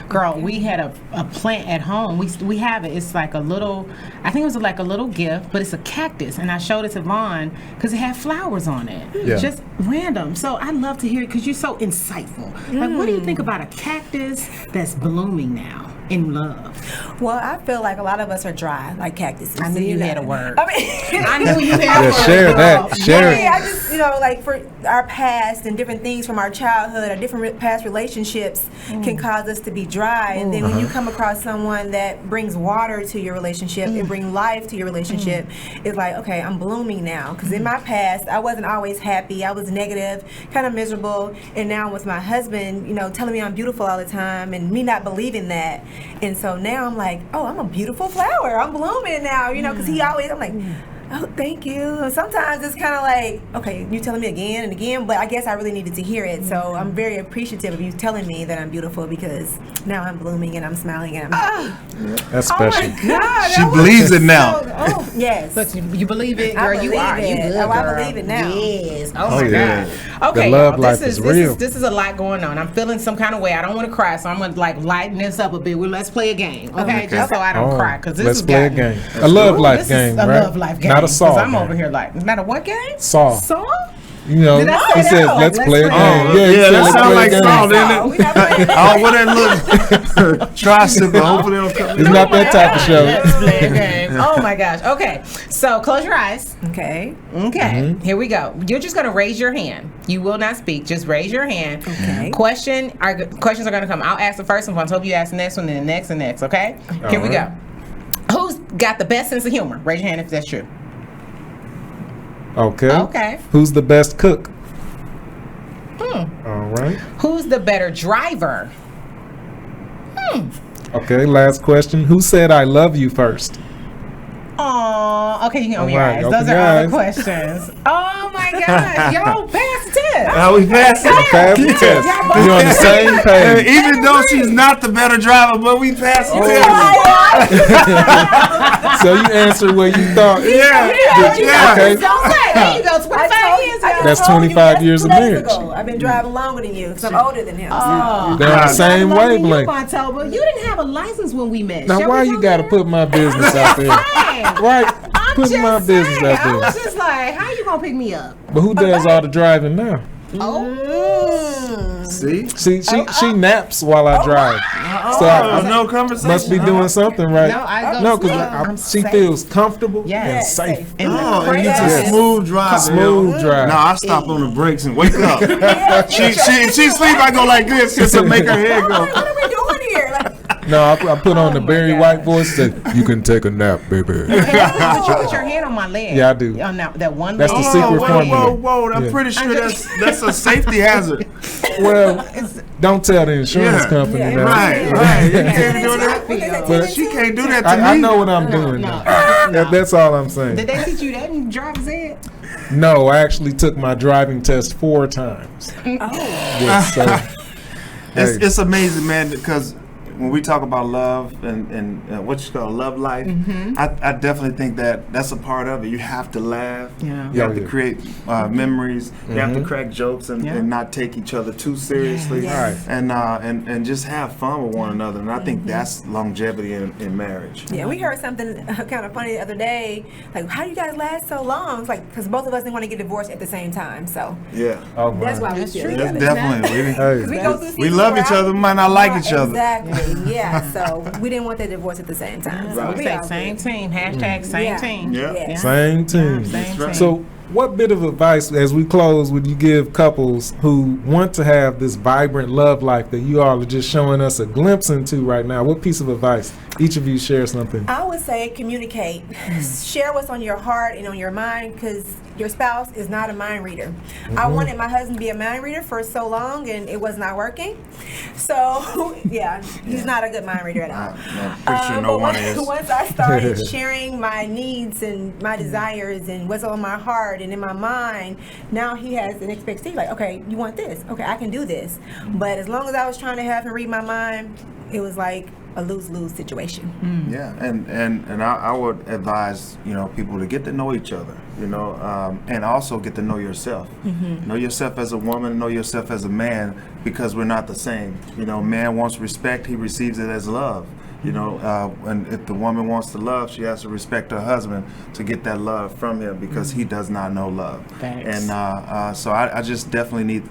Speaker 2: Girl, we had a plant at home. We have it. It's like a little, I think it was like a little gift, but it's a cactus, and I showed it to Vaughn because it had flowers on it.
Speaker 1: Yeah.
Speaker 2: Just random. So I love to hear it because you're so insightful. Like, what do you think about a cactus that's blooming now in love?
Speaker 5: Well, I feel like a lot of us are dry, like cactuses.
Speaker 2: I knew you had a word.
Speaker 5: I mean,
Speaker 2: I knew you had a word.
Speaker 1: Share that.
Speaker 2: girl.
Speaker 1: Share it.
Speaker 5: I just, like for our past and different things from our childhood, our different past relationships can cause us to be dry. And then when you come across someone that brings water to your relationship and bring life to your relationship, it's like, okay, I'm blooming now. Because in my past, I wasn't always happy. I was negative, kind of miserable. And now with my husband, telling me I'm beautiful all the time and me not believing that. And so now I'm like, oh, I'm a beautiful flower. I'm blooming now, because I'm like, oh, thank you. And sometimes it's kind of like, okay, you telling me again and again, but I guess I really needed to hear it. So I'm very appreciative of you telling me that I'm beautiful because now I'm blooming and I'm smiling and I'm
Speaker 1: That's special.
Speaker 2: Oh my God,
Speaker 4: She believes it now.
Speaker 5: yes.
Speaker 2: But you believe it,
Speaker 5: I
Speaker 2: girl. You
Speaker 5: believe
Speaker 2: are. You
Speaker 5: it.
Speaker 2: good,
Speaker 5: Oh, I
Speaker 2: girl.
Speaker 5: believe it now.
Speaker 2: Yes. Oh,
Speaker 1: Oh,
Speaker 2: my
Speaker 1: yeah.
Speaker 2: God. Okay,
Speaker 1: The love
Speaker 2: y'all,
Speaker 1: life
Speaker 2: this
Speaker 1: is
Speaker 2: is
Speaker 1: real.
Speaker 2: This is a lot going on. I'm feeling some kind of way. I don't want to cry, so I'm gonna lighten this up a bit. Let's play a game, okay? Just so I don't cry, because this
Speaker 1: Let's
Speaker 2: is
Speaker 1: play a game. A love life
Speaker 2: this
Speaker 1: game,
Speaker 2: is a
Speaker 1: right?
Speaker 2: love life game.
Speaker 1: Not a
Speaker 2: 'cause
Speaker 1: saw
Speaker 2: I'm
Speaker 1: game.
Speaker 2: over here like, not a what game?
Speaker 1: Saw.
Speaker 2: Saw?
Speaker 1: Did I say he
Speaker 2: that?
Speaker 1: says,
Speaker 2: Like,
Speaker 1: let's play a game.
Speaker 4: Oh,
Speaker 1: he
Speaker 4: yeah,
Speaker 1: said,
Speaker 4: that
Speaker 1: let's
Speaker 4: sounds
Speaker 1: play a
Speaker 4: like
Speaker 1: game.
Speaker 4: Saul, didn't
Speaker 5: Oh,
Speaker 4: it?
Speaker 5: we not playing
Speaker 4: Oh, what that look? Tricep, but hopefully they don't come
Speaker 1: It's not that type of show.
Speaker 2: Let's play a game. Oh my gosh. Okay, so close your eyes.
Speaker 5: Okay.
Speaker 2: Okay, here we go. You're just going to raise your hand. You will not speak. Just raise your hand.
Speaker 5: Okay.
Speaker 2: Questions are going to come. I'll ask the first one. Vontoba, you ask the next one, then the next and next. Okay. Here we go. Who's got the best sense of humor? Raise your hand if that's true.
Speaker 1: Okay.
Speaker 2: Okay.
Speaker 1: Who's the best cook? All right.
Speaker 2: Who's the better driver?
Speaker 1: Okay, last question. Who said I love you first?
Speaker 2: Oh, okay. You can open your
Speaker 1: Alright,
Speaker 2: eyes.
Speaker 1: open
Speaker 2: Those
Speaker 1: your
Speaker 2: are all the
Speaker 1: eyes.
Speaker 2: questions. Oh my gosh, y'all passed the test.
Speaker 4: How we passed it?
Speaker 1: Pass the test. You're on the same page.
Speaker 4: Even though she's not the better driver, but we passed the test.
Speaker 1: So you answered where you thought.
Speaker 4: Yeah.
Speaker 1: Okay.
Speaker 2: Don't say. There you go. 25 years ago.
Speaker 1: That's
Speaker 5: told you
Speaker 1: 25 years
Speaker 5: 2
Speaker 1: of
Speaker 5: days
Speaker 1: marriage.
Speaker 5: ago. I've been driving longer than you because I'm older than him.
Speaker 2: Oh.
Speaker 1: They're on the same wavelength.
Speaker 2: Vontoba. You didn't have a license when we met.
Speaker 1: Now,
Speaker 2: Shall
Speaker 1: why
Speaker 2: we
Speaker 1: you
Speaker 2: go
Speaker 1: gotta
Speaker 2: there?
Speaker 1: put my business out there? Right?
Speaker 2: I'm
Speaker 1: Put my
Speaker 2: just
Speaker 1: business
Speaker 2: saying.
Speaker 1: out
Speaker 2: I was
Speaker 1: there.
Speaker 2: just like, how you gonna pick me up?
Speaker 1: But who does all the driving now?
Speaker 2: Oh.
Speaker 4: See?
Speaker 1: See, she naps while I drive. So I
Speaker 4: No conversation.
Speaker 1: must be doing something right.
Speaker 2: No, I go
Speaker 1: No,
Speaker 2: slow.
Speaker 1: because
Speaker 2: I'm
Speaker 1: she
Speaker 2: safe.
Speaker 1: feels comfortable
Speaker 2: Yes.
Speaker 1: and
Speaker 2: Yes,
Speaker 1: safe.
Speaker 2: safe. And
Speaker 4: Oh,
Speaker 2: the
Speaker 4: and he's
Speaker 2: crazy
Speaker 4: a
Speaker 2: is-
Speaker 4: smooth driver.
Speaker 1: Smooth drive.
Speaker 4: No, I stop on the brakes and wake up. she sleep. I go like this just to make her head go.
Speaker 5: What are we doing here? Like,
Speaker 1: No, I put on the
Speaker 2: my
Speaker 1: Barry
Speaker 2: God.
Speaker 1: White voice. Say, you can take a nap, baby.
Speaker 2: But you put your hand on my leg.
Speaker 1: Yeah, I do.
Speaker 2: On that one
Speaker 1: That's
Speaker 2: leg.
Speaker 1: the secret
Speaker 4: whoa,
Speaker 1: formula.
Speaker 4: whoa! I'm
Speaker 1: Yeah.
Speaker 4: pretty sure that's a safety hazard.
Speaker 1: Well, don't tell the insurance
Speaker 4: Yeah.
Speaker 1: company
Speaker 5: Yeah,
Speaker 1: now.
Speaker 4: Right. You can't do that.
Speaker 1: But
Speaker 4: She can't do that to me.
Speaker 1: I know what I'm doing.
Speaker 2: no.
Speaker 1: now. That's all I'm saying.
Speaker 2: Did they teach you that in driver's ed?
Speaker 1: No, I actually took my driving test 4 times. Yes, so, hey.
Speaker 4: It's amazing, man, because when we talk about love and what you call love life, I definitely think that's a part of it. You have to laugh.
Speaker 2: Yeah.
Speaker 4: You have
Speaker 1: Yeah.
Speaker 4: to create memories. You have to crack jokes and not take each other too seriously.
Speaker 5: Yes.
Speaker 1: Right.
Speaker 4: And just have fun with one another. And I think that's longevity in marriage.
Speaker 5: yeah, we heard something kind of funny the other day. Like, how do you guys last so long? It's like, because both of us didn't want to get divorced at the same time. So
Speaker 4: Yeah.
Speaker 1: Oh,
Speaker 5: that's
Speaker 1: my.
Speaker 5: why we
Speaker 2: That's
Speaker 5: still
Speaker 2: true.
Speaker 5: together.
Speaker 4: That's definitely.
Speaker 5: We
Speaker 1: Hey,
Speaker 5: go through
Speaker 4: We
Speaker 5: seasons
Speaker 4: love
Speaker 5: where
Speaker 4: each
Speaker 5: I-
Speaker 4: other, we might not like each other.
Speaker 5: Exactly. And so we didn't want that divorce at the same time. So
Speaker 2: we
Speaker 5: we
Speaker 2: say
Speaker 5: all
Speaker 2: same
Speaker 5: good.
Speaker 2: team. Hashtag same team.
Speaker 4: Yeah.
Speaker 1: Same team.
Speaker 2: Same team.
Speaker 1: So, what bit of advice, as we close, would you give couples who want to have this vibrant love life that you all are just showing us a glimpse into right now? What piece of advice? Each of you share something.
Speaker 5: I would say communicate. Share what's on your heart and on your mind, because your spouse is not a mind reader. I wanted my husband to be a mind reader for so long, and it was not working. So, he's not a good mind reader at all.
Speaker 4: I'm pretty sure no one is.
Speaker 5: Once I started sharing my needs and my desires and what's on my heart and in my mind, now he has an expectation. Like, okay, you want this? Okay, I can do this. But as long as I was trying to have him read my mind, it was like a lose-lose situation.
Speaker 4: Yeah, and I would advise people to get to know each other, and also get to know yourself. Know yourself as a woman, know yourself as a man, because we're not the same. Man wants respect, he receives it as love. And if the woman wants to love, she has to respect her husband to get that love from him, because he does not know love.
Speaker 2: Thanks.
Speaker 4: And so I just definitely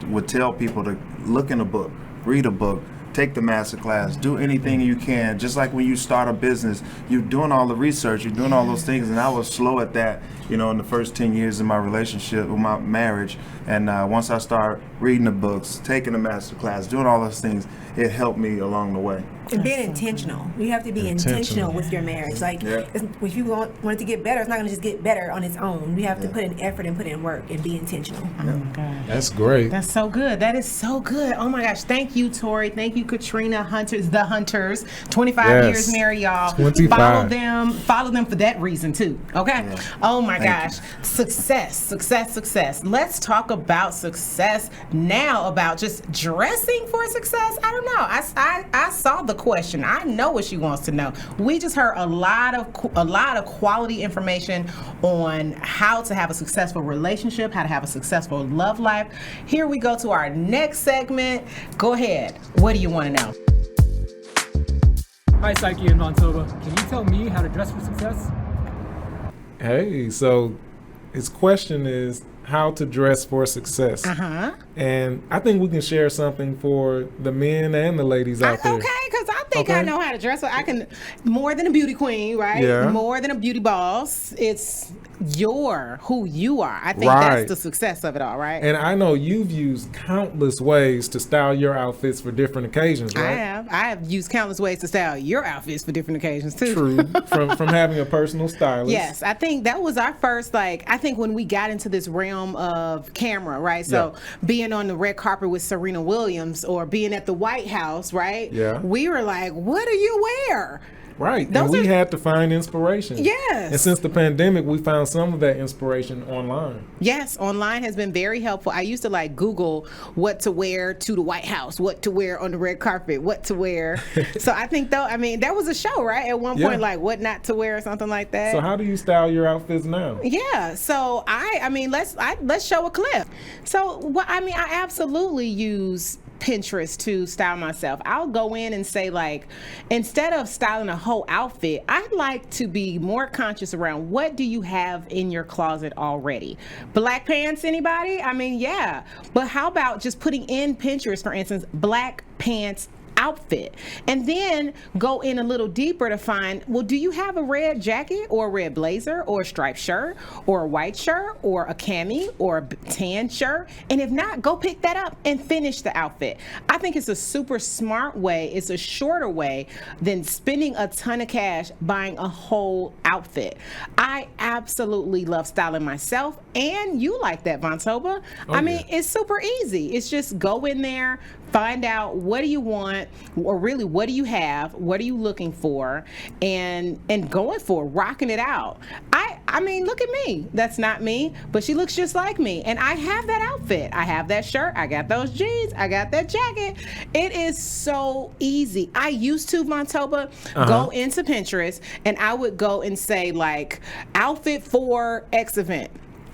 Speaker 4: would tell people to look in a book, read a book, take the master class, do anything you can. Just like when you start a business, you're doing all the research, you're doing all those things, and I was slow at that, in the first 10 years of my relationship, with my marriage. And once I started reading the books, taking the master class, doing all those things, it helped me along the way.
Speaker 5: And being intentional. You have to be intentional with your marriage. Like, if you want it to get better, it's not going to just get better on its own. You have to put in effort and put in work and be intentional.
Speaker 2: Oh my gosh.
Speaker 1: That's great.
Speaker 2: That's so good. That is so good. Oh my gosh. Thank you, Torii. Thank you, Katrina Hunter, the Hunters. 25 years married, y'all.
Speaker 1: 25.
Speaker 2: Follow them for that reason too. Okay.
Speaker 4: Yeah.
Speaker 2: Oh my
Speaker 4: Thank
Speaker 2: gosh. Success. Let's talk about success now, about just dressing for success. I don't know. I saw the question. I know what she wants to know. We just heard a lot of quality information on how to have a successful relationship, how to have a successful love life. Here we go to our next segment. Go ahead. What do you want to know?
Speaker 6: Hi, Psyche and Vontoba. Can you tell me how to dress for success?
Speaker 1: Hey, so his question is how to dress for success. And I think we can share something for the men and the ladies out there.
Speaker 2: Okay, because I think I know how to dress. So I can, more than a beauty queen, right?
Speaker 1: Yeah.
Speaker 2: More than a beauty boss. It's who you are. I think that's the success of it all, right?
Speaker 1: And I know you've used countless ways to style your outfits for different occasions, right?
Speaker 2: I have used countless ways to style your outfits for different occasions too.
Speaker 1: True. from having a personal stylist.
Speaker 2: Yes, I think that was our first, I think when we got into this realm of camera, right? So being on the red carpet with Serena Williams or being at the White House, right?
Speaker 1: Yeah.
Speaker 2: We were like, what do you wear?
Speaker 1: Right.
Speaker 2: Those
Speaker 1: and we
Speaker 2: are-
Speaker 1: had to find inspiration.
Speaker 2: Yes.
Speaker 1: And since the pandemic, we found some of that inspiration online.
Speaker 2: Yes, online has been very helpful. I used to Google what to wear to the White House, what to wear on the red carpet, what to wear. So I think that was a show, right? At one point, what not to wear or something like that.
Speaker 1: So how do you style your outfits now?
Speaker 2: Yeah, so let's show a clip. So I absolutely use Pinterest to style myself. I'll go in and say, instead of styling a whole outfit, I'd like to be more conscious around what do you have in your closet already. Black pants, anybody? Yeah. But how about just putting in Pinterest, for instance, black pants outfit, and then go in a little deeper to find, do you have a red jacket or a red blazer or a striped shirt or a white shirt or a cami or a tan shirt? And if not, go pick that up and finish the outfit. I think it's a super smart way. It's a shorter way than spending a ton of cash buying a whole outfit. I absolutely love styling myself, and you like that, Vontoba. It's super easy. It's just go in there, find out what do you want, or really what do you have, what are you looking for, and going for it, rocking it out. Look at me. That's not me, but she looks just like me, and I have that outfit. I have that shirt. I got those jeans. I got that jacket. It is so easy. I used to, Vontoba, go into Pinterest, and I would go and say outfit for X event.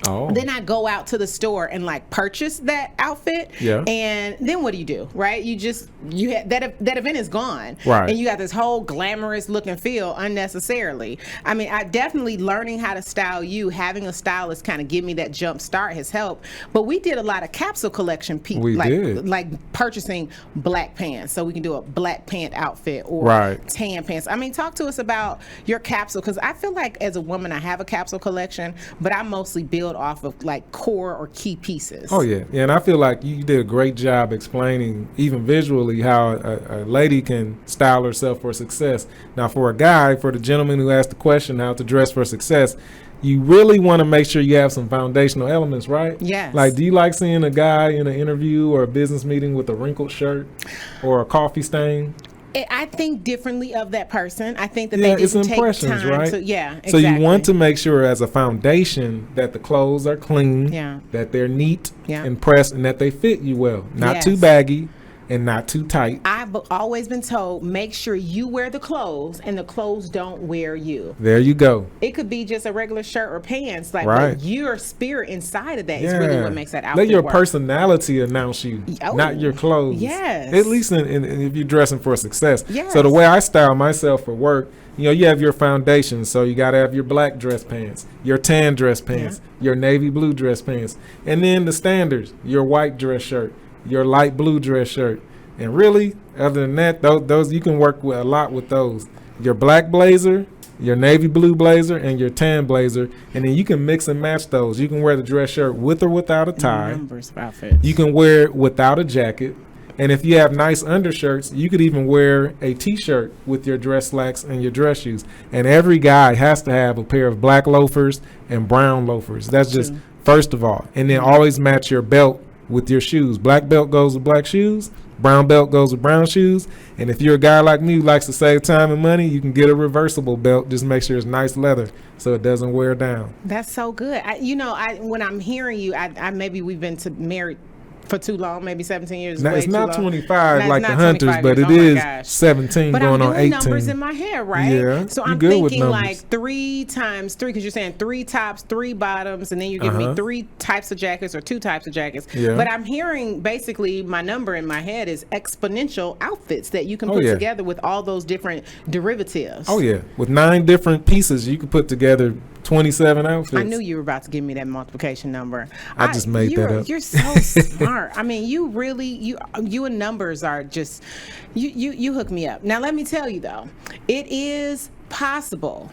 Speaker 1: Oh.
Speaker 2: Then I go out to the store and like purchase that outfit.
Speaker 1: Yeah.
Speaker 2: And then what do? Right? That event is gone.
Speaker 1: Right.
Speaker 2: And you got this whole glamorous look and feel unnecessarily. I mean, I definitely learning how to style you, having a stylist kind of give me that jump start has helped. But we did a lot of capsule collection like purchasing black pants. So we can do a black pant outfit or tan pants. I mean, talk to us about your capsule, because I feel like as a woman I have a capsule collection, but I mostly build off of like core or key pieces.
Speaker 1: Oh yeah, and I feel like you did a great job explaining even visually how a lady can style herself for success. Now for a guy, for the gentleman who asked the question how to dress for success, you really want to make sure you have some foundational elements, right?
Speaker 2: Yes.
Speaker 1: Like, do you like seeing a guy in an interview or a business meeting with a wrinkled shirt or a coffee stain?
Speaker 2: I think differently of that person. I think that they didn't
Speaker 1: it's
Speaker 2: take
Speaker 1: impressions,
Speaker 2: time
Speaker 1: right?
Speaker 2: to, exactly.
Speaker 1: So you want to make sure as a foundation that the clothes are clean, that they're neat and pressed, and that they fit you well. Not too baggy and not too tight.
Speaker 2: I've always been told, make sure you wear the clothes and the clothes don't wear you.
Speaker 1: There you go.
Speaker 2: It could be just a regular shirt or pants, but your spirit inside of that is really what makes that outfit
Speaker 1: Let your
Speaker 2: work.
Speaker 1: personality announce you, not your clothes.
Speaker 2: Yes.
Speaker 1: At least if you're dressing for success.
Speaker 2: Yes.
Speaker 1: So the way I style myself for work, you have your foundation. So you got to have your black dress pants, your tan dress pants, your navy blue dress pants, and then the standards, your white dress shirt, your light blue dress shirt. And really, other than that, those you can work with a lot with those. Your black blazer, your navy blue blazer, and your tan blazer, and then you can mix and match those. You can wear the dress shirt with or without a tie.
Speaker 2: Numbers of outfits.
Speaker 1: You can wear it without a jacket. And if you have nice undershirts, you could even wear a t-shirt with your dress slacks and your dress shoes. And every guy has to have a pair of black loafers and brown loafers. That's just first of all. And then always match your belt with your shoes. Black belt goes with black shoes. Brown belt goes with brown shoes. And if you're a guy like me who likes to save time and money, you can get a reversible belt. Just make sure it's nice leather so it doesn't wear down.
Speaker 2: That's so good. When I'm hearing you, I maybe we've been married for too long, maybe 17 years.
Speaker 1: Now, it's not 25 like the
Speaker 2: 25
Speaker 1: Hunters, but
Speaker 2: years.
Speaker 1: it is 17
Speaker 2: but
Speaker 1: going on 18.
Speaker 2: But I'm doing numbers in my head, right?
Speaker 1: Yeah,
Speaker 2: so
Speaker 1: you
Speaker 2: I'm
Speaker 1: good with
Speaker 2: thinking
Speaker 1: numbers.
Speaker 2: like 3 times 3, because you're saying 3 tops, 3 bottoms, and then you're giving me 3 types of jackets or 2 types of jackets.
Speaker 1: Yeah.
Speaker 2: But I'm hearing basically my number in my head is exponential outfits that you can put together with all those different derivatives.
Speaker 1: Oh yeah, with 9 different pieces, you could put together 27 outfits.
Speaker 2: I knew you were about to give me that multiplication number.
Speaker 1: I just made that up.
Speaker 2: You're so smart. I mean, you really, you and numbers are just, you hook me up. Now, let me tell you though, it is possible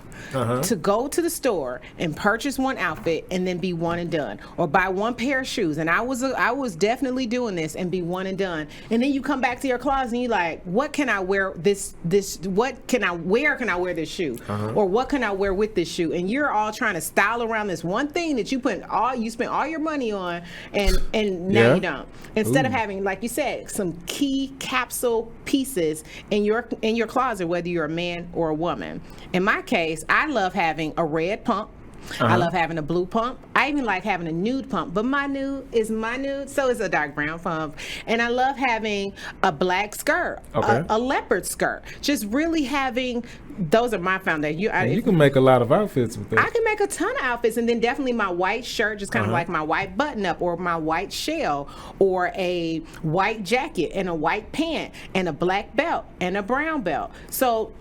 Speaker 2: to go to the store and purchase one outfit and then be one and done, or buy one pair of shoes. And I was definitely doing this and be one and done. And then you come back to your closet and you're like, what can I wear where can I wear this shoe? Or what can I wear with this shoe? And you're all trying to style around this one thing that you spent all your money on, and now you don't. Instead of having, like you said, some key capsule pieces in your closet, whether you're a man or a woman. In my case, I love having a red pump. I love having a blue pump. I even like having a nude pump, but my nude is my nude, so is a dark brown pump. And I love having a black skirt, a leopard skirt. Just really having, those are my foundation.
Speaker 1: You can make a lot of outfits with that.
Speaker 2: I can make a ton of outfits, and then definitely my white shirt, just kind of like my white button up, or my white shell, or a white jacket and a white pant and a black belt and a brown belt. So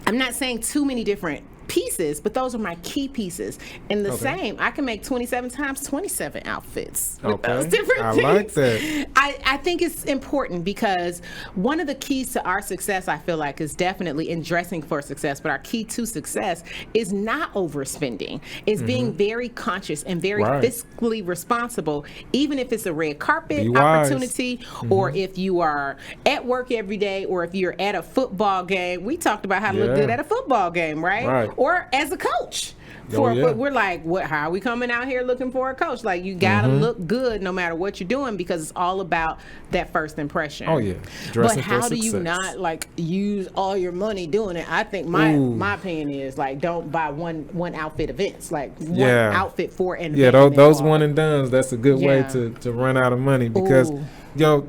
Speaker 2: I'm not saying too many different pieces, but those are my key pieces. And the same, I can make 27 times 27 outfits with those different things.
Speaker 1: I like that.
Speaker 2: I think it's important, because one of the keys to our success, I feel like, is definitely in dressing for success, but our key to success is not overspending. It's being very conscious and very fiscally responsible, even if it's a red carpet opportunity, or if you are at work every day, or if you're at a football game. We talked about how to look good at a football game, right? Or as a coach. We're like, how are we coming out here looking for a coach? Like, you gotta look good no matter what you're doing, because it's all about that first impression.
Speaker 1: Oh yeah.
Speaker 2: But how do you not like use all your money doing it? I think my opinion is like, don't buy one outfit events, like one outfit for an event.
Speaker 1: Yeah, those one and dones, that's a good way to run out of money, because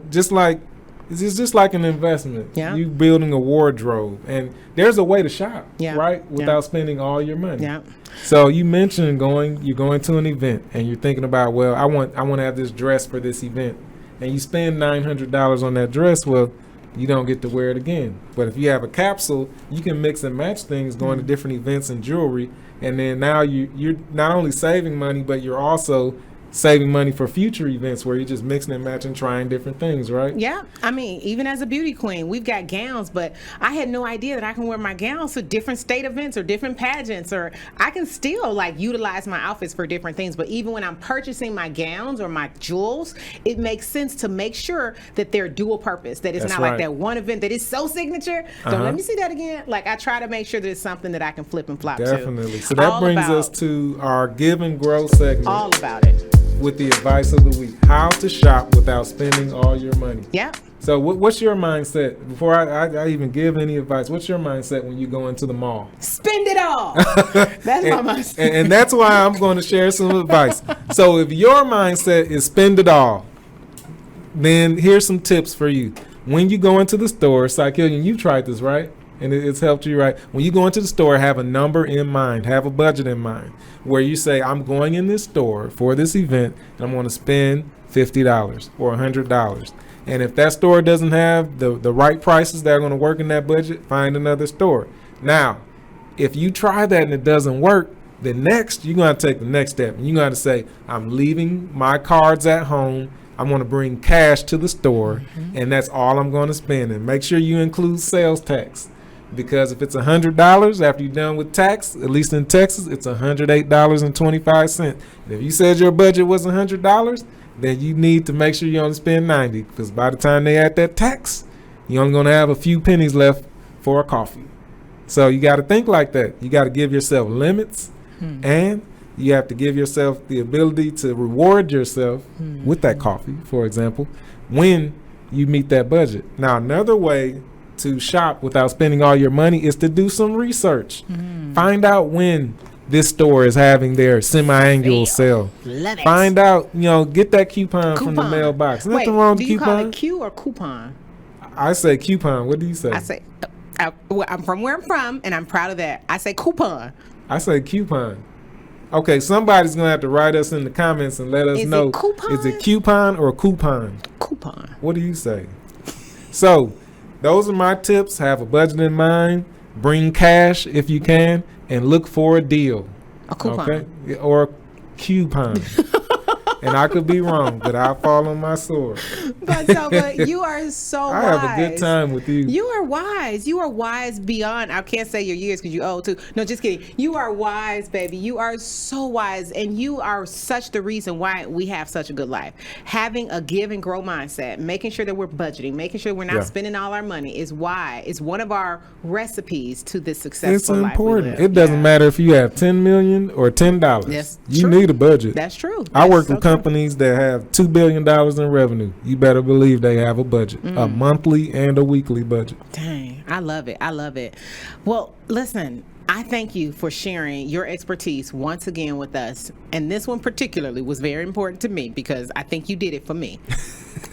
Speaker 1: just like It's just like an investment.
Speaker 2: Yeah.
Speaker 1: You building a wardrobe, and there's a way to shop,
Speaker 2: Yeah.
Speaker 1: right? Without
Speaker 2: Yeah.
Speaker 1: spending all your money.
Speaker 2: Yeah.
Speaker 1: So you mentioned you're going to an event, and you're thinking about, well, I want to have this dress for this event, and you spend $900 on that dress. Well, you don't get to wear it again. But if you have a capsule, you can mix and match things, going to different events and jewelry, and then now you're not only saving money, but you're also saving money for future events where you're just mixing and matching, trying different things, right?
Speaker 2: Yeah, I mean, even as a beauty queen, we've got gowns, but I had no idea that I can wear my gowns to different state events or different pageants, or I can still like utilize my outfits for different things. But even when I'm purchasing my gowns or my jewels, it makes sense to make sure that they're dual purpose, that it's
Speaker 1: That's
Speaker 2: not
Speaker 1: right.
Speaker 2: like that one event that is so signature. Don't let me see that again. Like, I try to make sure that it's something that I can flip and flop to.
Speaker 1: Definitely. So that
Speaker 2: All
Speaker 1: brings
Speaker 2: about-
Speaker 1: us to our Give and Grow segment
Speaker 2: all about it.
Speaker 1: with the advice of the week. How to shop without spending all your money.
Speaker 2: Yeah.
Speaker 1: So what's your mindset? Before I even give any advice, what's your mindset when you go into the mall?
Speaker 2: Spend it all. That's my mindset.
Speaker 1: And that's why I'm going to share some advice. So if your mindset is spend it all, then here's some tips for you. When you go into the store, Psyche, you've tried this, right? And it's helped you, right? When you go into the store, have a number in mind, have a budget in mind, where you say, I'm going in this store for this event, and I'm going to spend $50 or $100. And if that store doesn't have the right prices that are going to work in that budget, find another store. Now, if you try that and it doesn't work, then next, you're going to take the next step. And you're going to say, I'm leaving my cards at home. I'm going to bring cash to the store, and that's all I'm going to spend. And make sure you include sales tax. Because if it's $100 after you're done with tax, at least in Texas, it's $108.25. And if you said your budget was $100, then you need to make sure you only spend $90. Because by the time they add that tax, you're only going to have a few pennies left for a coffee. So you got to think like that. You got to give yourself limits, and you have to give yourself the ability to reward yourself with that coffee, for example, when you meet that budget. Now, another way to shop without spending all your money is to do some research. Find out when this store is having their semi-annual sale.
Speaker 2: Love it.
Speaker 1: Find out, get that coupon from the mailbox.
Speaker 2: Wait,
Speaker 1: Nothing wrong with
Speaker 2: do you call
Speaker 1: coupon.
Speaker 2: it Q or coupon?
Speaker 1: I say coupon. What do you say?
Speaker 2: I say, I'm from where I'm from, and I'm proud of that. I say coupon.
Speaker 1: I say coupon. Okay, somebody's gonna have to write us in the comments and let us
Speaker 2: Is it
Speaker 1: know.
Speaker 2: coupon?
Speaker 1: Is it coupon or coupon?
Speaker 2: Coupon.
Speaker 1: What do you say? So, those are my tips. Have a budget in mind. Bring cash if you can, and look for a deal.
Speaker 2: A coupon.
Speaker 1: Okay, or a coupon. And I could be wrong, but I'll fall on my sword.
Speaker 2: But you are so
Speaker 1: I
Speaker 2: wise.
Speaker 1: have a good time with you.
Speaker 2: You are wise. You are wise beyond. I can't say your years because you old too. No, just kidding. You are wise, baby. You are so wise, and you are such the reason why we have such a good life. Having a give and grow mindset, making sure that we're budgeting, making sure we're not
Speaker 1: Yeah.
Speaker 2: spending all our money is why it's one of our recipes to this
Speaker 1: It's
Speaker 2: successful life. we
Speaker 1: important.
Speaker 2: live.
Speaker 1: It doesn't
Speaker 2: Yeah.
Speaker 1: matter if you have 10 million or $10.
Speaker 2: That's
Speaker 1: you
Speaker 2: true.
Speaker 1: need a budget.
Speaker 2: That's true.
Speaker 1: I
Speaker 2: That's
Speaker 1: work
Speaker 2: so
Speaker 1: with
Speaker 2: true.
Speaker 1: companies that have $2 billion in revenue. You better believe they have a budget, a monthly and a weekly budget.
Speaker 2: Dang, I love it. I love it. Well, listen, I thank you for sharing your expertise once again with us. And this one particularly was very important to me because I think you did it for me.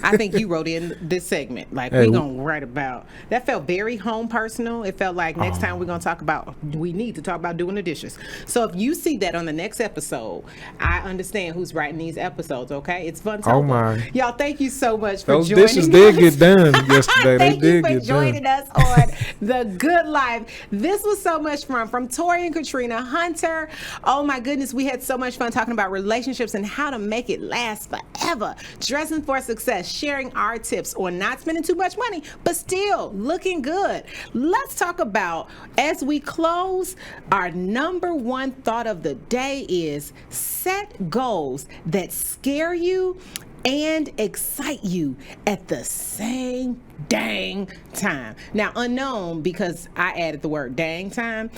Speaker 2: I think you wrote in this segment. Like,
Speaker 1: Hey,
Speaker 2: we're going to write about. That felt very home personal. It felt like next time we're going to talk about, we need to talk about doing the dishes. So if you see that on the next episode, I understand who's writing these episodes, okay? It's Vontoba.
Speaker 1: Oh, my.
Speaker 2: Y'all, thank you so much for
Speaker 1: Those
Speaker 2: joining
Speaker 1: dishes
Speaker 2: us.
Speaker 1: did get done yesterday.
Speaker 2: Thank
Speaker 1: They
Speaker 2: you
Speaker 1: did
Speaker 2: for
Speaker 1: get
Speaker 2: joining
Speaker 1: done.
Speaker 2: us on The Good Life. This was so much fun from Torii and Katrina Hunter. Oh my goodness, we had so much fun talking about relationships and how to make it last forever. Dressing for success, sharing our tips on not spending too much money, but still looking good. Let's talk about, as we close, our number one thought of the day is set goals that scare you and excite you at the same dang time. Now, unknown, because I added the word dang time,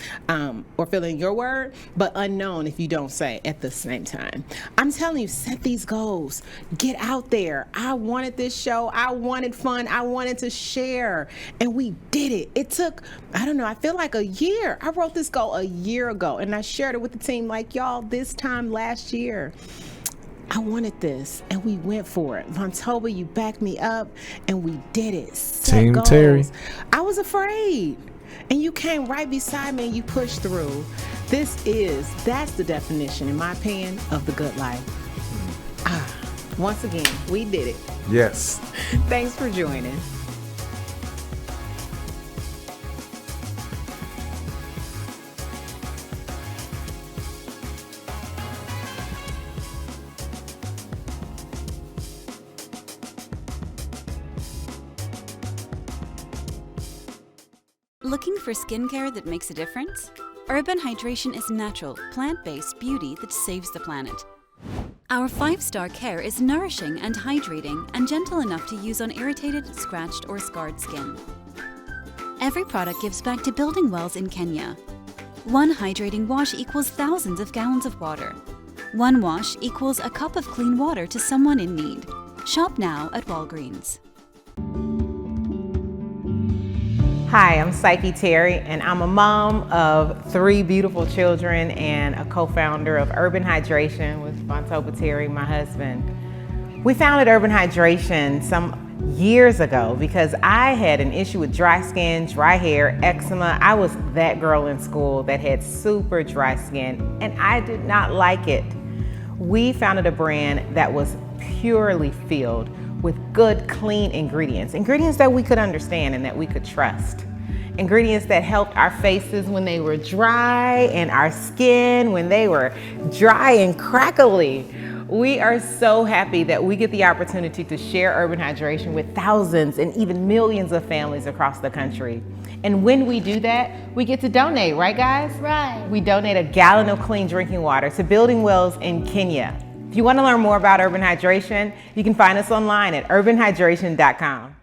Speaker 2: or fill in your word, but unknown if you don't say at the same time. I'm telling you, set these goals. Get out there. I wanted this show. I wanted fun. I wanted to share. And we did it. It took, I don't know, I feel like a year. I wrote this goal a year ago, and I shared it with the team like, y'all, this time last year. I wanted this, and we went for it. Vontoba, you backed me up, and we did it. Set
Speaker 1: Team
Speaker 2: goals.
Speaker 1: Terry.
Speaker 2: I was afraid, and you came right beside me, and you pushed through. That's the definition, in my opinion, of the good life. Once again, we did it.
Speaker 1: Yes.
Speaker 2: Thanks for joining.
Speaker 7: Looking for skincare that makes a difference? Urban Hydration is natural, plant-based beauty that saves the planet. Our 5-star care is nourishing and hydrating and gentle enough to use on irritated, scratched, or scarred skin. Every product gives back to building wells in Kenya. One hydrating wash equals thousands of gallons of water. One wash equals a cup of clean water to someone in need. Shop now at Walgreens.
Speaker 2: Hi, I'm Psyche Terry, and I'm a mom of 3 beautiful children and a co-founder of Urban Hydration with Vontoba Terry, my husband. We founded Urban Hydration some years ago because I had an issue with dry skin, dry hair, eczema. I was that girl in school that had super dry skin, and I did not like it. We founded a brand that was purely filled with good, clean ingredients that we could understand and that we could trust. Ingredients that helped our faces when they were dry and our skin when they were dry and crackly. We are so happy that we get the opportunity to share Urban Hydration with thousands and even millions of families across the country. And when we do that, we get to donate, right guys?
Speaker 8: Right.
Speaker 2: We donate a gallon of clean drinking water to building wells in Kenya. If you want to learn more about Urban Hydration, you can find us online at urbanhydration.com.